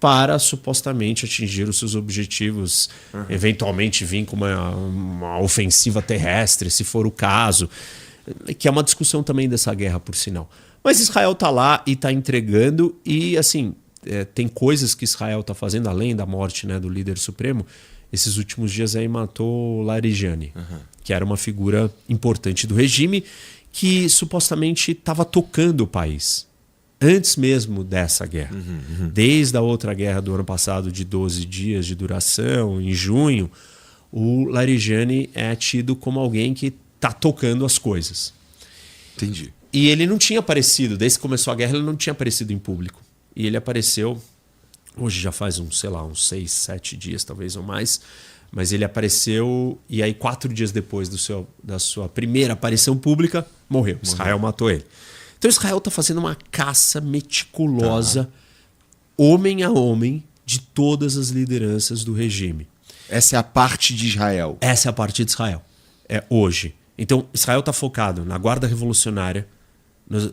para supostamente atingir os seus objetivos, eventualmente vir com uma ofensiva terrestre, se for o caso, que é uma discussão também dessa guerra, por sinal. Mas Israel está lá e está entregando e, assim, tem coisas que Israel está fazendo, além da morte, né, do líder supremo. Esses últimos dias aí matou Larijani, que era uma figura importante do regime que supostamente estava tocando o país. Antes mesmo dessa guerra. Desde a outra guerra do ano passado, de 12 dias de duração, em junho, o Larijani é tido como alguém que está tocando as coisas. Entendi. E ele não tinha aparecido, desde que começou a guerra, ele não tinha aparecido em público. E ele apareceu, hoje já faz uns 6, 7 dias, talvez ou mais, mas ele apareceu e aí 4 dias depois da sua primeira aparição pública, morreu. Israel matou ele. Então Israel está fazendo uma caça meticulosa, homem a homem, de todas as lideranças do regime. Essa é a parte de Israel. Essa é a parte de Israel. É hoje. Então Israel está focado na guarda revolucionária,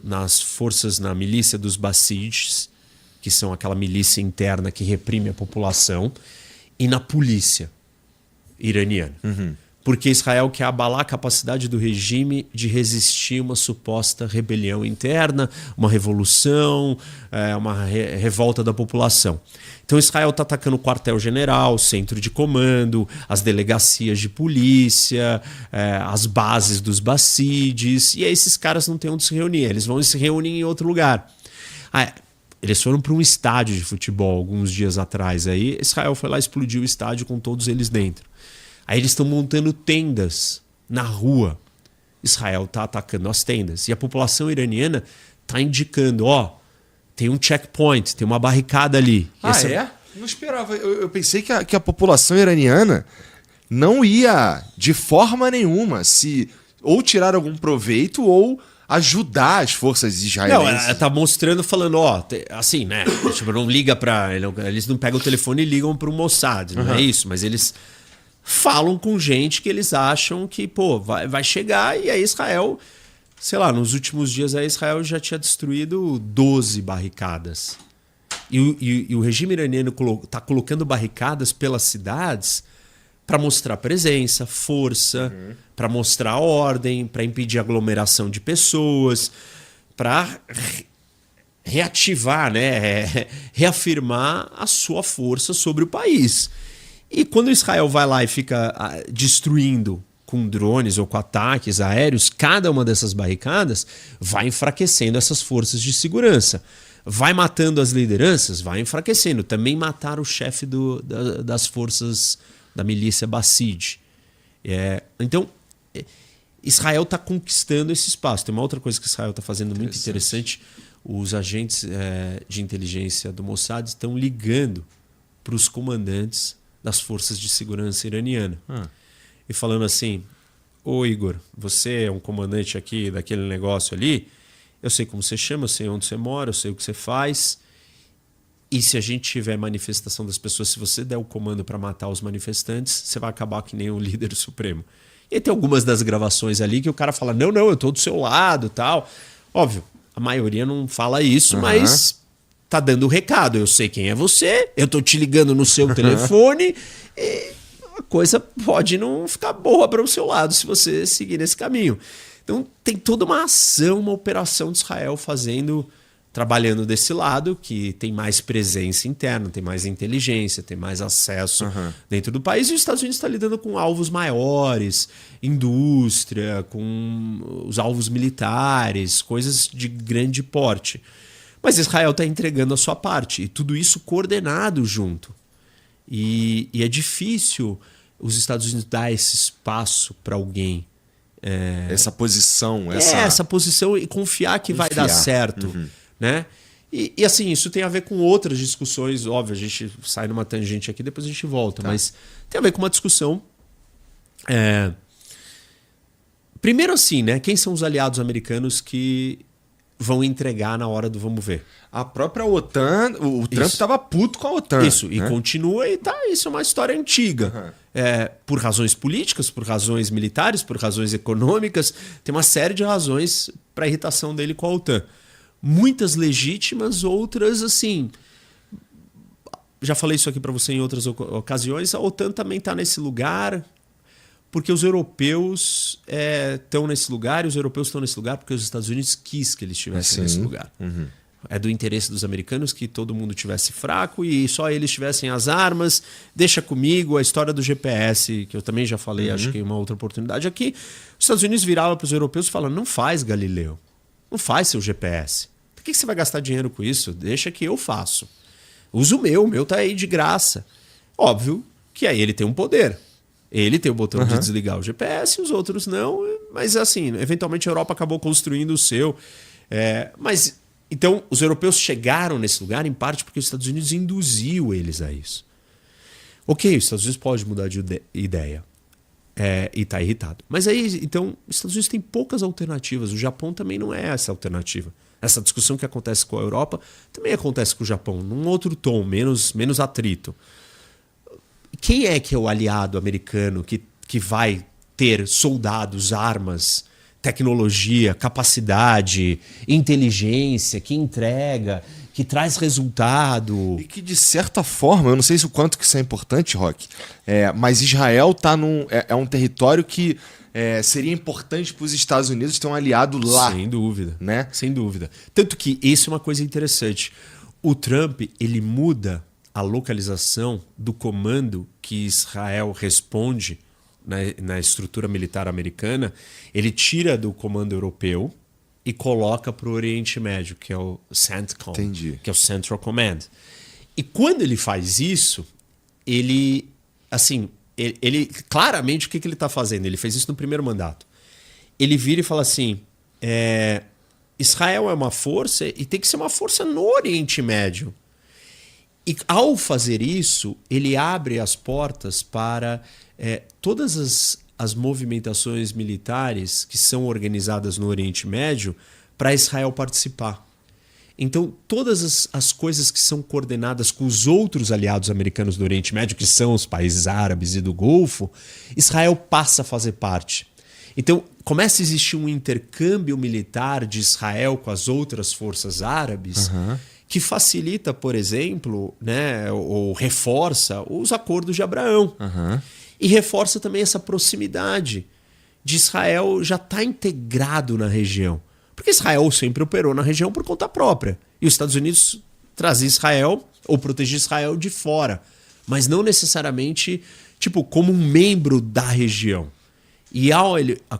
nas forças, na milícia dos Bassides, que são aquela milícia interna que reprime a população, e na polícia iraniana. Porque Israel quer abalar a capacidade do regime de resistir uma suposta rebelião interna, uma revolução, uma revolta da população. Então Israel está atacando o quartel-general, o centro de comando, as delegacias de polícia, as bases dos Bassides, e aí esses caras não têm onde se reunir, eles vão se reunir em outro lugar. Eles foram para um estádio de futebol alguns dias atrás. Aí Israel foi lá e explodiu o estádio com todos eles dentro. Aí eles estão montando tendas na rua. Israel está atacando as tendas. E a população iraniana está indicando, tem um checkpoint, tem uma barricada ali. Não esperava. Eu pensei que a população iraniana não ia, de forma nenhuma, se ou tirar algum proveito ou ajudar as forças israelenses. Não, ela tá mostrando, falando, assim, né? Tipo, não liga para... Eles não pegam o telefone e ligam para o Mossad, não é isso, mas eles falam com gente que eles acham que, vai chegar, e aí Israel, sei lá, nos últimos dias aí Israel já tinha destruído 12 barricadas. E o regime iraniano está colocando barricadas pelas cidades para mostrar presença, força, para mostrar ordem, para impedir aglomeração de pessoas, para reativar, né, reafirmar a sua força sobre o país. E quando Israel vai lá e fica destruindo com drones ou com ataques aéreos, cada uma dessas barricadas vai enfraquecendo essas forças de segurança. Vai matando as lideranças, vai enfraquecendo. Também mataram o chefe das forças da milícia Bassid. Então, Israel está conquistando esse espaço. Tem uma outra coisa que Israel está fazendo muito interessante. Os agentes de inteligência do Mossad estão ligando para os comandantes das forças de segurança iraniana. E falando assim, Igor, você é um comandante aqui daquele negócio ali, eu sei como você chama, eu sei onde você mora, eu sei o que você faz, e se a gente tiver manifestação das pessoas, se você der o comando para matar os manifestantes, você vai acabar que nem o líder supremo. E tem algumas das gravações ali que o cara fala, não, eu tô do seu lado, tal. Óbvio, a maioria não fala isso, mas tá dando o recado. Eu sei quem é você, eu tô te ligando no seu telefone e a coisa pode não ficar boa para o seu lado se você seguir nesse caminho. Então tem toda uma ação, uma operação de Israel trabalhando desse lado, que tem mais presença interna, tem mais inteligência, tem mais acesso dentro do país. E os Estados Unidos está lidando com alvos maiores, indústria, com os alvos militares, coisas de grande porte. Mas Israel está entregando a sua parte, e tudo isso coordenado junto. E é difícil os Estados Unidos dar esse espaço para alguém. Essa posição. Essa posição e confiar que vai dar certo. Né? E assim, isso tem a ver com outras discussões. Óbvio, a gente sai numa tangente aqui, depois a gente volta. Mas tem a ver com uma discussão... Primeiro assim, né? Quem são os aliados americanos que vão entregar na hora do vamos ver? A própria OTAN, o Trump estava puto com a OTAN. Isso, né? E continua, e isso é uma história antiga. Por razões políticas, por razões militares, por razões econômicas, tem uma série de razões para a irritação dele com a OTAN. Muitas legítimas, outras assim... já falei isso aqui para você em outras ocasiões, a OTAN também está nesse lugar porque os europeus estão nesse lugar, e os europeus estão nesse lugar porque os Estados Unidos quis que eles estivessem nesse lugar. É do interesse dos americanos que todo mundo tivesse fraco e só eles tivessem as armas. Deixa comigo a história do GPS, que eu também já falei, acho que em uma outra oportunidade aqui. Os Estados Unidos viravam para os europeus e falavam: não faz, Galileu, não faz seu GPS. Por que você vai gastar dinheiro com isso? Deixa que eu faço. Usa o meu tá aí de graça. Óbvio que aí ele tem um poder. Ele tem o botão de desligar o GPS, os outros não. Mas assim, eventualmente a Europa acabou construindo o seu. Mas então os europeus chegaram nesse lugar em parte porque os Estados Unidos induziu eles a isso. Ok, os Estados Unidos pode mudar de ideia. E está irritado. Mas aí, então, os Estados Unidos têm poucas alternativas. O Japão também não é essa alternativa. Essa discussão que acontece com a Europa também acontece com o Japão, num outro tom, menos atrito. Quem é que é o aliado americano que vai ter soldados, armas, tecnologia, capacidade, inteligência, que entrega, que traz resultado? E que, de certa forma, eu não sei se o quanto que isso é importante, Rock, mas Israel tá é um território que seria importante para os Estados Unidos ter um aliado lá. Sem dúvida. Né? Sem dúvida. Tanto que isso é uma coisa interessante. O Trump, ele muda a localização do comando que Israel responde na estrutura militar americana. Ele tira do comando europeu e coloca para o Oriente Médio, que é o CENTCOM, que é o Central Command. E quando ele faz isso, ele claramente, o que ele está fazendo? Ele fez isso no primeiro mandato. Ele vira e fala assim: Israel é uma força e tem que ser uma força no Oriente Médio. E ao fazer isso, ele abre as portas para todas as movimentações militares que são organizadas no Oriente Médio para Israel participar. Então, todas as coisas que são coordenadas com os outros aliados americanos do Oriente Médio, que são os países árabes e do Golfo, Israel passa a fazer parte. Então, começa a existir um intercâmbio militar de Israel com as outras forças árabes, que facilita, por exemplo, ou reforça os acordos de Abraão. E reforça também essa proximidade de Israel já estar integrado na região. Porque Israel sempre operou na região por conta própria. E os Estados Unidos trazia Israel ou protegia Israel de fora. Mas não necessariamente como um membro da região. E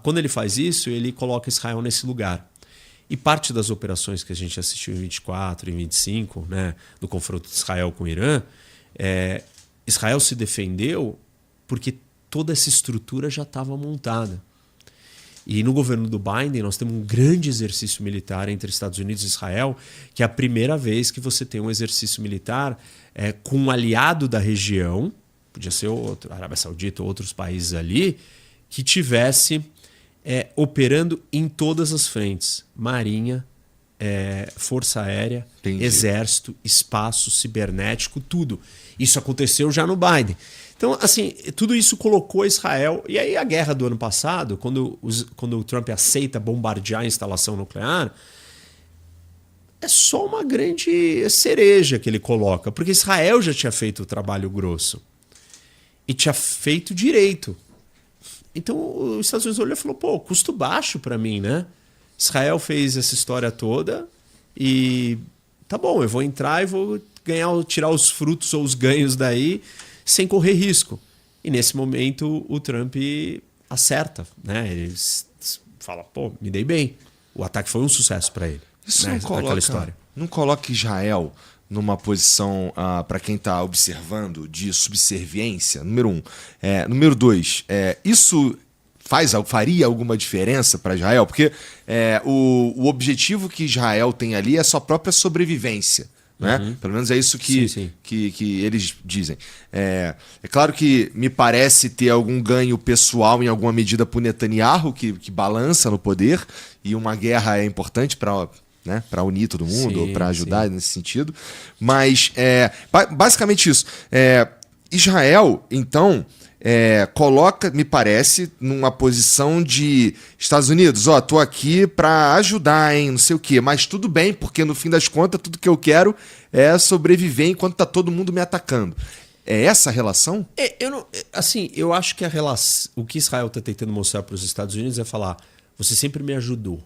quando ele faz isso, ele coloca Israel nesse lugar. E parte das operações que a gente assistiu em 24 e 25, do confronto de Israel com o Irã, Israel se defendeu porque toda essa estrutura já estava montada. E no governo do Biden, nós temos um grande exercício militar entre Estados Unidos e Israel, que é a primeira vez que você tem um exercício militar com um aliado da região, podia ser outro, Arábia Saudita ou outros países ali, que tivesse operando em todas as frentes. Marinha, Força Aérea, Exército, Espaço, Cibernético, tudo. Isso aconteceu já no Biden. Então, assim, tudo isso colocou Israel... E aí a guerra do ano passado, quando o Trump aceita bombardear a instalação nuclear, é só uma grande cereja que ele coloca, porque Israel já tinha feito o trabalho grosso. E tinha feito direito. Então, os Estados Unidos olhou e falou: custo baixo para mim, né? Israel fez essa história toda e tá bom, eu vou entrar e vou tirar os frutos ou os ganhos daí sem correr risco. E nesse momento o Trump acerta, né? Ele fala: me dei bem. O ataque foi um sucesso para ele. Isso não coloca Israel numa posição, para quem está observando, de subserviência, número 1. Número 2, isso faria alguma diferença para Israel? Porque o objetivo que Israel tem ali é a sua própria sobrevivência. Né? Pelo menos é isso que eles dizem. É claro que me parece ter algum ganho pessoal em alguma medida para o Netanyahu, que balança no poder, e uma guerra é importante para unir todo mundo, ou para ajudar nesse sentido. Mas basicamente isso. Israel, então, coloca, me parece, numa posição de Estados Unidos, tô aqui pra ajudar, hein, não sei o quê, mas tudo bem, porque no fim das contas tudo que eu quero é sobreviver enquanto tá todo mundo me atacando. É essa a relação? Eu acho que o que Israel está tentando mostrar para os Estados Unidos é falar: você sempre me ajudou,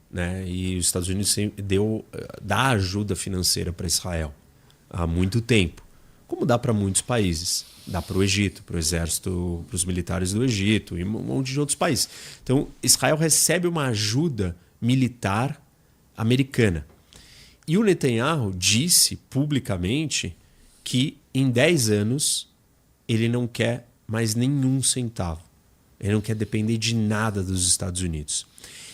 né? E os Estados Unidos sempre dá ajuda financeira para Israel há muito tempo, como dá para muitos países. Dá para o Egito, para o exército, para os militares do Egito e um monte de outros países. Então, Israel recebe uma ajuda militar americana. E o Netanyahu disse publicamente que em 10 anos ele não quer mais nenhum centavo. Ele não quer depender de nada dos Estados Unidos.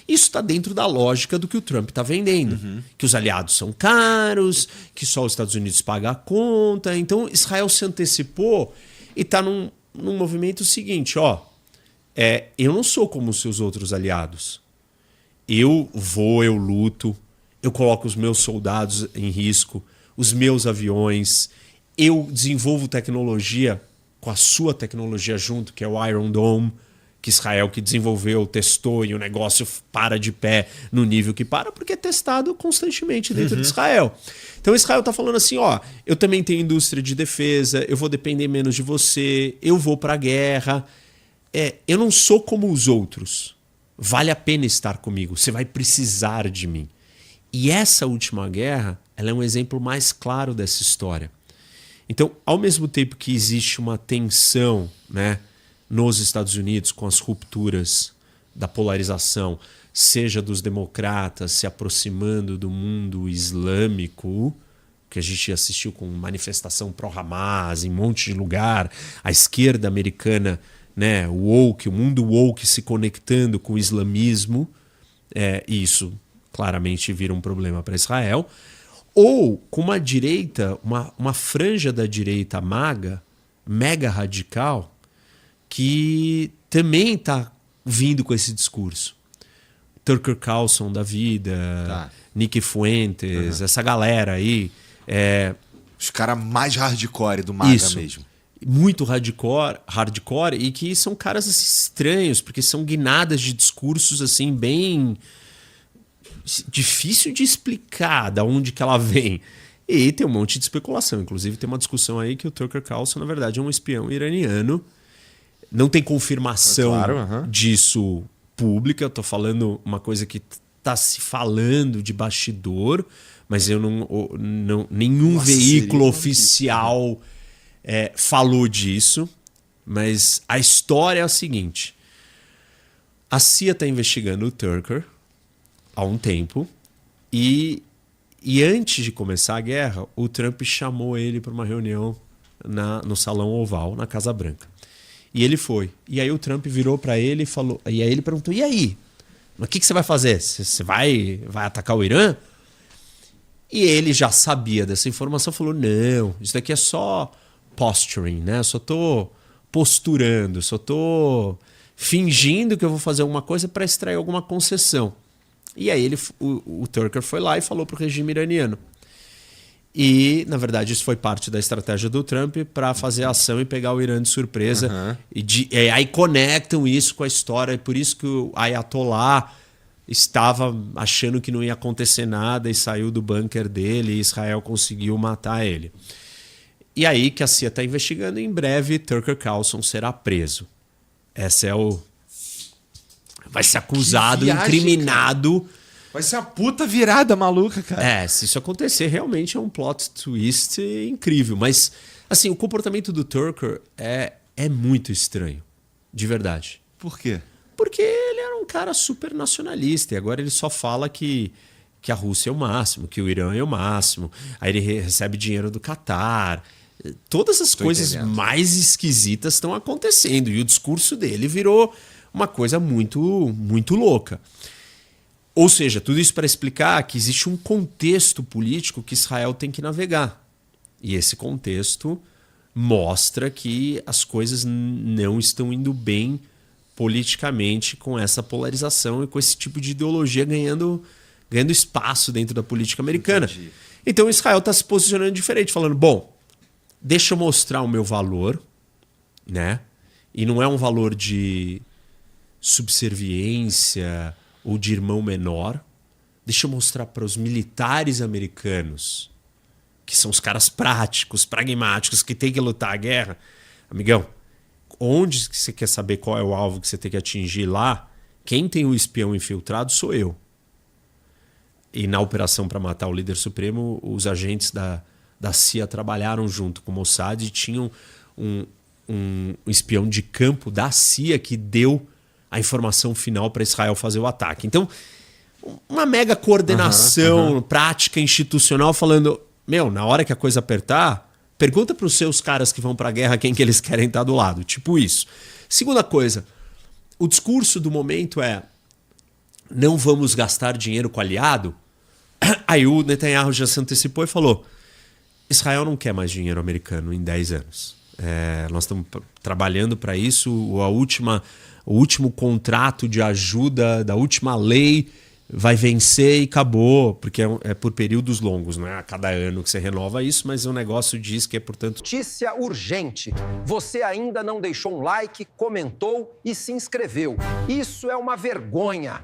Isso está dentro da lógica do que o Trump está vendendo. Que os aliados são caros, que só os Estados Unidos pagam a conta. Então Israel se antecipou e está num movimento seguinte. Eu não sou como os seus outros aliados. Eu luto, eu coloco os meus soldados em risco, os meus aviões, eu desenvolvo tecnologia com a sua tecnologia junto, que é o Iron Dome, que Israel que desenvolveu, testou e o negócio para de pé no nível que para, porque é testado constantemente dentro de Israel. Então Israel está falando assim, eu também tenho indústria de defesa, eu vou depender menos de você, eu vou para a guerra. Eu não sou como os outros. Vale a pena estar comigo, você vai precisar de mim. E essa última guerra, ela é um exemplo mais claro dessa história. Então, ao mesmo tempo que existe uma tensão, né, nos Estados Unidos com as rupturas da polarização, seja dos democratas se aproximando do mundo islâmico, que a gente assistiu com manifestação pró-Hamas em um monte de lugar, a esquerda americana, né, o mundo woke se conectando com o islamismo, isso claramente vira um problema para Israel, ou com uma direita, uma franja da direita mega radical, que também está vindo com esse discurso. Tucker Carlson da vida, Nick Fuentes, essa galera aí. Os caras mais hardcore do MAGA mesmo. Muito hardcore e que são caras assim, estranhos, porque são guinadas de discursos assim bem difícil de explicar de onde que ela vem. E tem um monte de especulação. Inclusive tem uma discussão aí que o Tucker Carlson, na verdade, é um espião iraniano. Não tem confirmação disso pública. Eu tô falando uma coisa que tá se falando de bastidor, mas nenhum veículo oficial falou disso. Mas a história é a seguinte. A CIA está investigando o Tucker há um tempo e antes de começar a guerra, o Trump chamou ele para uma reunião no Salão Oval, na Casa Branca. E ele foi. E aí o Trump virou para ele e falou. E aí ele perguntou: e aí? Mas o que você vai fazer? Você vai atacar o Irã? E ele já sabia dessa informação, falou: não, isso daqui é só posturing, né? Eu só tô posturando, só tô fingindo que eu vou fazer alguma coisa para extrair alguma concessão. E aí o Tucker foi lá e falou pro regime iraniano. E, na verdade, isso foi parte da estratégia do Trump para fazer a ação e pegar o Irã de surpresa. E aí conectam isso com a história. Por isso que o Ayatollah estava achando que não ia acontecer nada e saiu do bunker dele e Israel conseguiu matar ele. E aí que a CIA está investigando, em breve Tucker Carlson será preso. Essa é vai ser acusado, incriminado... Cara. Vai ser uma puta virada maluca, cara. Se isso acontecer, realmente é um plot twist incrível. Mas, assim, o comportamento do Tucker é muito estranho. De verdade. Por quê? Porque ele era um cara super nacionalista. E agora ele só fala que a Rússia é o máximo, que o Irã é o máximo. Aí ele recebe dinheiro do Catar. Todas as coisas mais esquisitas estão acontecendo. E o discurso dele virou uma coisa muito, muito louca. Ou seja, tudo isso para explicar que existe um contexto político que Israel tem que navegar. E esse contexto mostra que as coisas não estão indo bem politicamente com essa polarização e com esse tipo de ideologia ganhando espaço dentro da política americana. Entendi. Então Israel está se posicionando diferente, falando, bom, deixa eu mostrar o meu valor, né? E não é um valor de subserviência ou de irmão menor. Deixa eu mostrar para os militares americanos, que são os caras práticos, pragmáticos, que tem que lutar a guerra. Amigão, onde você quer saber qual é o alvo que você tem que atingir lá, quem tem o espião infiltrado sou eu. E na operação para matar o líder supremo, os agentes da CIA trabalharam junto com o Mossad e tinham um espião de campo da CIA que deu a informação final para Israel fazer o ataque. Então, uma mega coordenação prática, institucional, falando, na hora que a coisa apertar, pergunta para os seus caras que vão para a guerra quem que eles querem estar do lado. Tipo isso. Segunda coisa, o discurso do momento é não vamos gastar dinheiro com aliado. Aí o Netanyahu já se antecipou e falou, Israel não quer mais dinheiro americano em 10 anos. Nós estamos trabalhando para isso. O último contrato de ajuda da última lei vai vencer e acabou, porque é por períodos longos, não é a cada ano que você renova isso, mas o negócio diz que é, portanto... Notícia urgente. Você ainda não deixou um like, comentou e se inscreveu. Isso é uma vergonha.